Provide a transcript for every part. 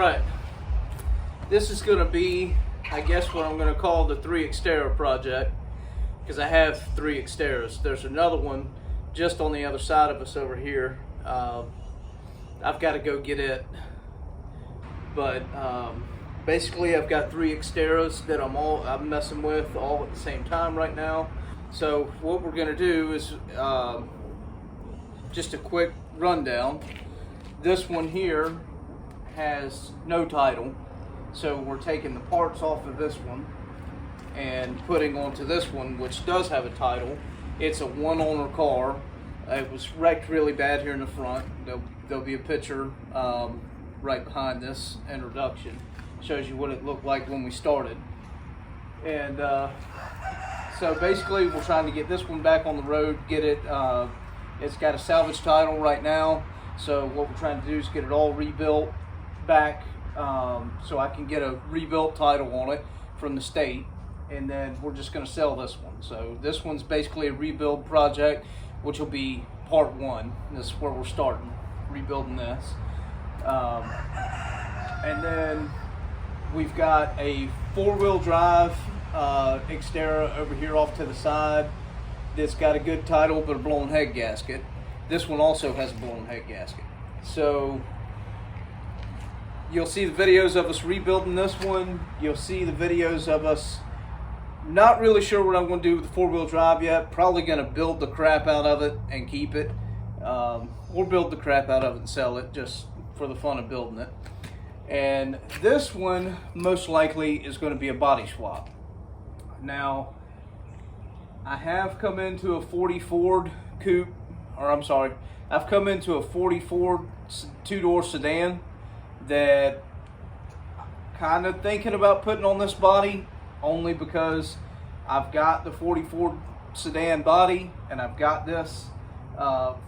Alright, this is going to be, I guess, what I'm going to call the 3 Xterra project, because I have 3 Xterras. There's another one just on the other side of us over here. I've got to go get it, but basically I've got 3 Xterras that I'm messing with all at the same time right now. So what we're going to do is just a quick rundown. This one here has no title, so we're taking the parts off of this one and putting onto this one, which does have a title. It's a one-owner car. It was wrecked really bad here in the front. There'll be a picture right behind this introduction. Shows you what it looked like when we started. And so basically we're trying to get this one back on the road, get it, it's got a salvage title right now. So what we're trying to do is get it all rebuilt back, so I can get a rebuilt title on it from the state, and then we're just going to sell this one. So this one's basically a rebuild project, which will be part 1. This is where we're starting, rebuilding this. And then we've got a 4-wheel drive Xterra over here off to the side that's got a good title but a blown head gasket. This one also has a blown head gasket. So you'll see the videos of us rebuilding this one. You'll see the videos of us, not really sure what I'm going to do with the 4-wheel drive yet. Probably going to build the crap out of it and keep it. Or build the crap out of it and sell it just for the fun of building it. And this one most likely is going to be a body swap. Now, I have come into a 40 Ford coupe, or I'm sorry, I've come into a 40 Ford 2-door sedan that I'm kind of thinking about putting on this body, only because I've got the 40 Ford sedan body and I've got this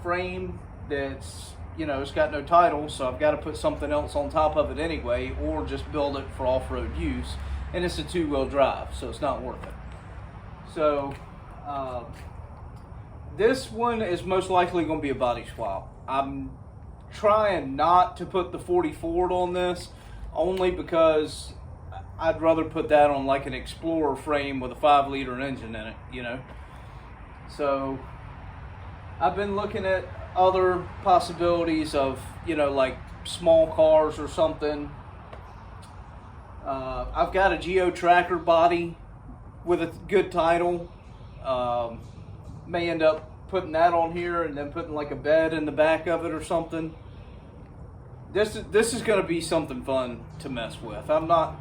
frame that's, you know, it's got no title, so I've got to put something else on top of it anyway, or just build it for off-road use. And it's a 2-wheel drive, so it's not worth it. So this one is most likely going to be a body swap. I'm trying not to put the 40 Ford on this, only because I'd rather put that on like an Explorer frame with a 5-liter engine in it, you know. So I've been looking at other possibilities of, you know, like small cars or something. I've got a Geo Tracker body with a good title. May end up putting that on here and then putting like a bed in the back of it or something. This is going to be something fun to mess with. I'm not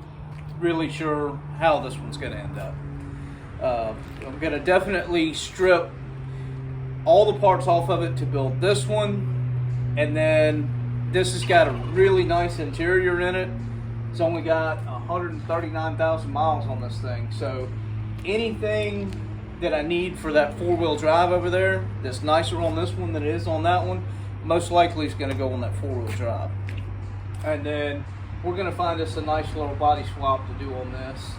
really sure how this one's going to end up. I'm going to definitely strip all the parts off of it to build this one, and then this has got a really nice interior in it. It's only got 139,000 miles on this thing, so anything that I need for that 4-wheel drive over there that's nicer on this one than it is on that one, most likely is going to go on that 4-wheel drive. And then we're going to find us a nice little body swap to do on this.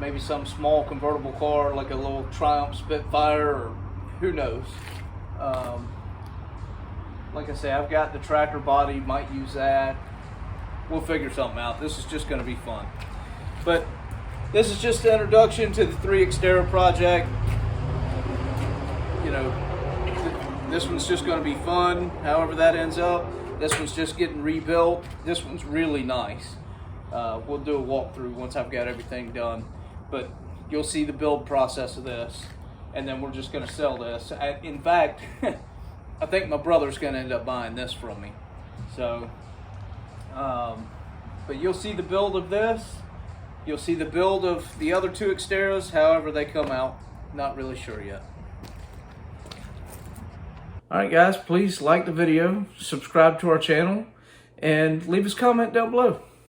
Maybe some small convertible car like a little Triumph Spitfire, or who knows. Like I say, I've got the tractor body, might use that. We'll figure something out. This is just going to be fun. But this is just the introduction to the 3 Xterra project. You know, this one's just going to be fun, however that ends up. This one's just getting rebuilt. This one's really nice. We'll do a walkthrough once I've got everything done. But you'll see the build process of this. And then we're just going to sell this. In fact, I think my brother's going to end up buying this from me. So, but you'll see the build of this. You'll see the build of the other 2 Xterras, however they come out. Not really sure yet. Alright guys, please like the video, subscribe to our channel, and leave us a comment down below.